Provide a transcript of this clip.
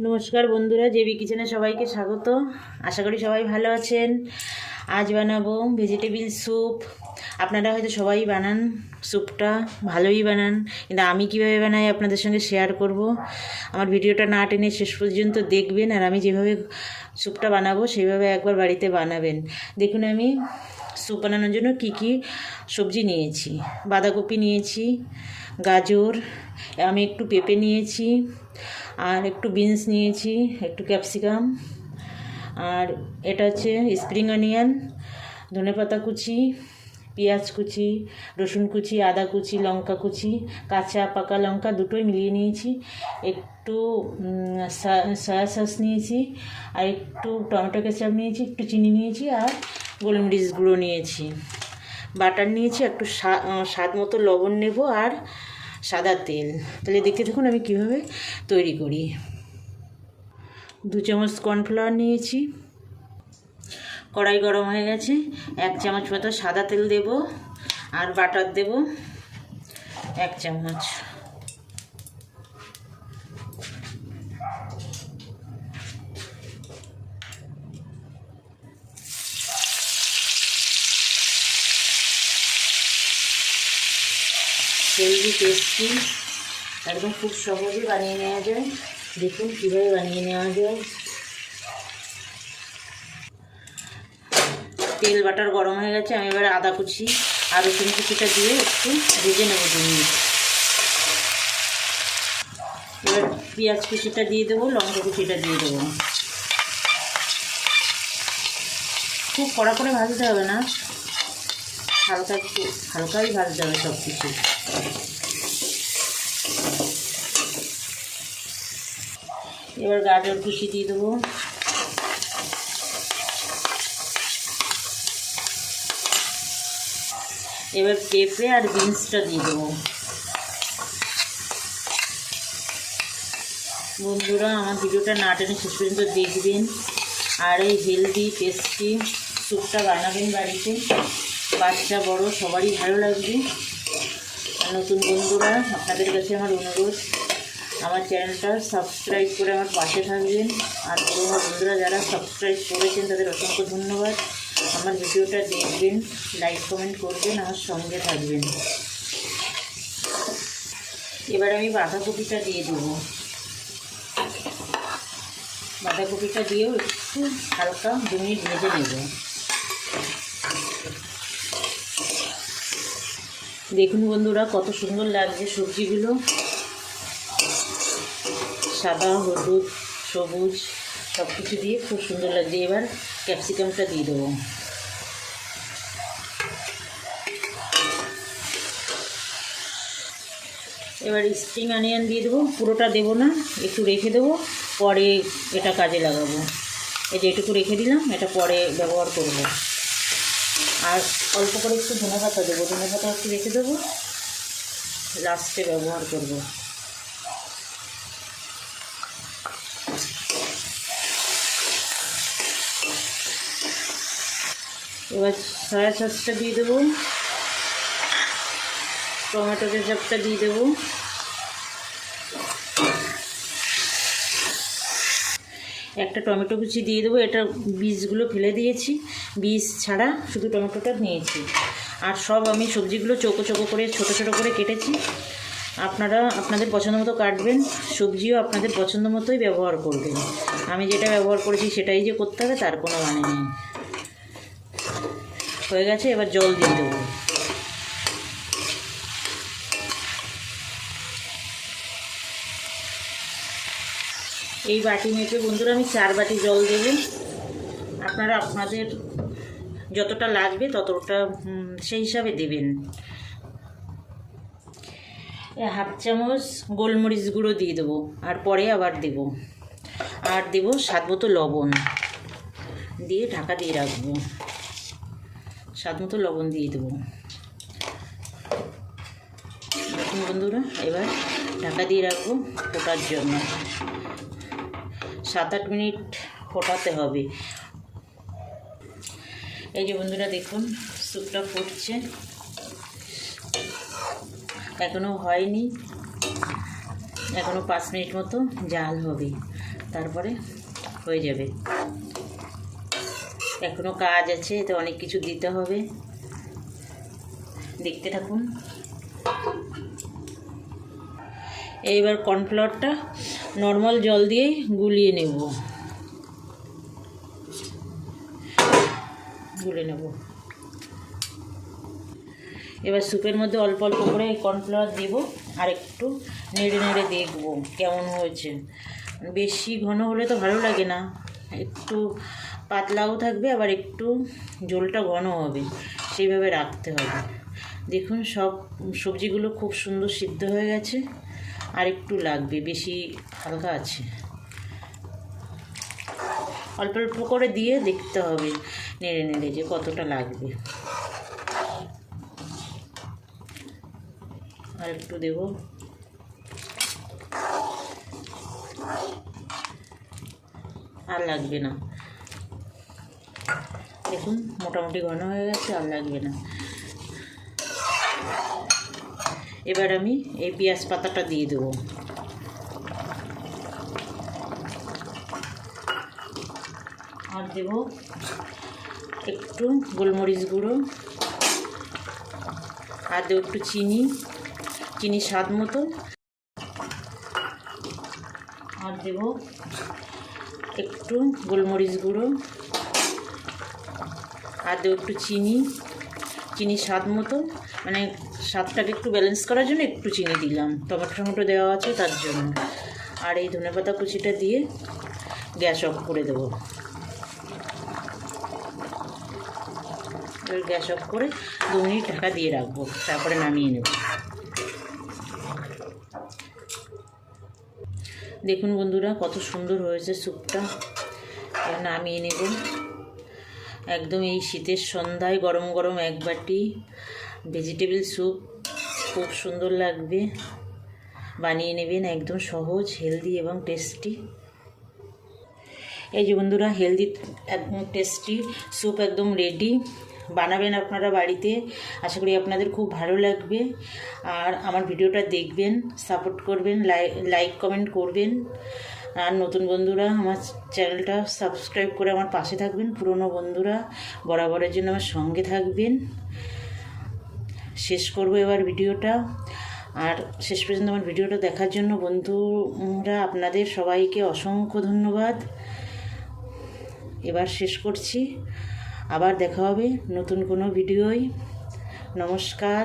নমস্কার বন্ধুরা, জেবি কিচেনে সবাইকে স্বাগত। আশা করি সবাই ভালো আছেন। আজ বানাবো ভেজিটেবিল স্যুপ। আপনারা হয়তো সবাই বানান, স্যুপটা ভালোই বানান, কিন্তু আমি কিভাবে বানাই আপনাদের সঙ্গে শেয়ার করব। আমার ভিডিওটা না টেনে শেষ পর্যন্ত দেখবেন, আর আমি যেভাবে স্যুপটা বানাবো সেইভাবে একবার বাড়িতে বানাবেন। দেখুন আমি স্যুপ বানানোর জন্য কি কি সবজি নিয়েছি। বাঁধাকপি নিয়েছি, গাজর, আমি একটু পেঁপে নিয়েছি, আর একটু বিনস নিয়েছি, একটু ক্যাপসিকাম, আর এটা হচ্ছে স্প্রিং অনিয়ন, ধনেপাতা কুচি, পেঁয়াজ কুচি, রসুন কুচি, আদা কুচি, লঙ্কা কুচি, কাঁচা পাকা লঙ্কা দুটোই মিলিয়ে নিয়েছি, একটু সয়া সস নিয়েছি, আর একটু টমেটো কেচাপ নিয়েছি, একটু চিনি নিয়েছি, আর গোলমরিচ গুঁড়ো নিয়েছি, বাটার নিয়েছি, একটু স্বাদ মতো লবণ নেব, আর সাদা তেল। তাহলে দেখতে দেখুন আমি কীভাবে তৈরি করি। 2 চামচ কর্নফ্লাওয়ার নিয়েছি, কড়াই গরম হয়ে গেছে, 1 চামচ মতো সাদা তেল দেব, আর বাটার দেব 1 চামচ। হেলদি টেস্টি, একদম খুব সহজে বানিয়ে নেওয়া যায়। দেখুন কীভাবে বানিয়ে নেওয়া যায়। তেল বাটার গরম হয়ে গেছে, আমি এবার আদা কুচি আর রসুন কুচিটা দিয়ে একটু ভেজে নেব 2 মিনিট। এবার পেঁয়াজ কুচিটা দিয়ে দেবো, লঙ্কা কুচিটা দিয়ে দেবো। খুব কড়া করে ভাজতে হবে না, হালকাই ভাজতে হবে সব কিছু। এবার গাজর কুচি দিয়ে দেবো, এবার পেঁপে আর বিনসটা দিয়ে দেবো। বন্ধুরা আমার ভিডিওটা না টেনে শেষ পর্যন্ত দেখবেন, আর এই হেলদি টেস্টি স্যুপটা বানাবেন বাড়িতে, বাচ্চা বড় সবারই ভালো লাগবে। আর নতুন বন্ধুরা আপনাদের কাছে আমার অনুরোধ, আমার চ্যানেলটা সাবস্ক্রাইব করে আমার পাশে থাকবেন। আর পুরোনো বন্ধুরা যারা সাবস্ক্রাইব করেছেন তাদের অসংখ্য ধন্যবাদ। আমার ভিডিওটা দেখবেন, লাইক কমেন্ট করবেন, আমার সঙ্গে থাকবেন। এবার আমি বাঁধাকপিটা দিয়ে দেবো। বাঁধাকপিটা দিয়েও একটু হালকা 2 মিনিট ভেজে নেব। দেখুন বন্ধুরা কত সুন্দর লাগছে সবজিগুলো, সাদা, হলুদ, সবুজ সব কিছু দিয়ে খুব সুন্দর লাগছে। এবার ক্যাপসিকামটা দিয়ে দেবো। এবার স্প্রিং অনিয়ন দিয়ে দেবো, পুরোটা দেবো না, একটু রেখে দেবো, পরে এটা কাজে লাগাবো। এই যে এটুকু রেখে দিলাম, এটা পরে ব্যবহার করব। আর অল্প করে একটু ধনেপাতা দেবো, ধনেপাতা একটু রেখে দেবো, লাস্টে ব্যবহার করব। এবার সয়া সসটা দিয়ে দেবো, টমেটো কেচাপটা দিয়ে দেবো, একটা টমেটো কুচি দিয়ে দেবো। এটা বীজগুলো ফেলে দিয়েছি, বীজ ছাড়া শুধু টমেটোটা নিয়েছি। আর সব আমি সবজিগুলো চৌকো চৌকো করে ছোট ছোট করে কেটেছি। আপনারা আপনাদের পছন্দ মতো কাটবেন, সবজিও আপনাদের পছন্দ মতোই ব্যবহার করবেন। আমি যেটা ব্যবহার করেছি সেটাই যে করতে হবে তার কোনো মানে নেই। হয়ে গেছে, এবার জল দিয়ে দেবো। এই বাটি মেপে বন্ধুরা আমি 4 বাটি জল দেব। আপনারা আপনাদের যতটা লাগবে ততটা সেই হিসাবে দেবেন। 1/2 চামচ গোলমরিচ গুঁড়ো দিয়ে দেবো, আর পরে আবার দেব। আর দেব স্বাদ মতো লবণ, দিয়ে ঢাকা দিয়ে রাখবো। স্বাদ মতো লবণ দিয়ে দেবো। দেখুন বন্ধুরা, এবার ঢাকা দিয়ে রাখবো ফোটার জন্য। 7-8 মিনিট ফোটাতে হবে। এই যে বন্ধুরা দেখুন স্যুপটা ফুটছে, এখনও হয়নি। এখনও 5 মিনিট মতো জাল হবে, তারপরে হয়ে যাবে। এখনও কাজ আছে, এতে অনেক কিছু দিতে হবে, দেখতে থাকুন। এইবার কর্নফ্লাওয়ারটা নর্মাল জল দিয়েই গুলিয়ে নেব, এবার স্যুপের মধ্যে অল্প অল্প করে এই কর্নফ্লাওয়ার দেবো আর একটু নেড়ে নেড়ে দেখবো কেমন হয়েছে। বেশি ঘন হলে তো ভালো লাগে না, একটু পাতলাও থাকবে আবার একটু ঝোলটা ঘন হবে, সেইভাবে রাখতে হবে। দেখুন সব সবজিগুলো খুব সুন্দর সিদ্ধ হয়ে গেছে, আর একটু লাগবে, বেশি হালকা আছে। অল্প অল্প করে দিয়ে দেখতে হবে নেড়ে নেড়ে যে কতটা লাগবে। আর একটু দেব, আর লাগবে না। দেখুন মোটামুটি ঘন হয়ে গেছে, আর লাগবে না। এবার আমি এই পেঁয়াজ পাতাটা দিয়ে দেবো, আর দেব একটু গোলমরিচ গুঁড়ো, আর দেবো একটু চিনি স্বাদ মতো, আর দেব একটু গোলমরিচ গুঁড়ো, আর দেবো একটু চিনি স্বাদ মতো, মানে স্বাদটাকে একটু ব্যালেন্স করার জন্য একটু চিনি দিলাম, টমেটো দেওয়া আছে তার জন্য। আর এই ধনেপাতা কুচিটা দিয়ে গ্যাস অফ করে দেবো। এবার গ্যাস অফ করে 2 মিনিট ঢাকা দিয়ে রাখবো, তারপরে নামিয়ে নেব। দেখুন বন্ধুরা কত সুন্দর হয়েছে স্যুপটা। নামিয়ে নেব। একদম এই শীতের সন্ধ্যায় গরম গরম এক বাটি ভেজিটেবিল স্যুপ খুব সুন্দর লাগবে, বানিয়ে নেবেন। একদম সহজ, হেলদি এবং টেস্টি। এই যে বন্ধুরা হেলদি একদম টেস্টি স্যুপ একদম রেডি। বানাবেন আপনারা বাড়িতে, আশা করি আপনাদের খুব ভালো লাগবে। আর আমার ভিডিওটা দেখবেন, সাপোর্ট করবেন, লাইক কমেন্ট করবেন। আর নতুন বন্ধুরা আমার চ্যানেলটা সাবস্ক্রাইব করে আমার পাশে থাকবেন। পুরনো বন্ধুরা বরাবরের জন্য আমার সঙ্গে থাকবেন। শেষ করব এবার ভিডিওটা। আর শেষ পর্যন্ত আমার ভিডিওটা দেখার জন্য বন্ধুরা আপনাদের সবাইকে অসংখ্য ধন্যবাদ। এবার শেষ করছি, আবার দেখা হবে নতুন কোনো ভিডিওয়। নমস্কার।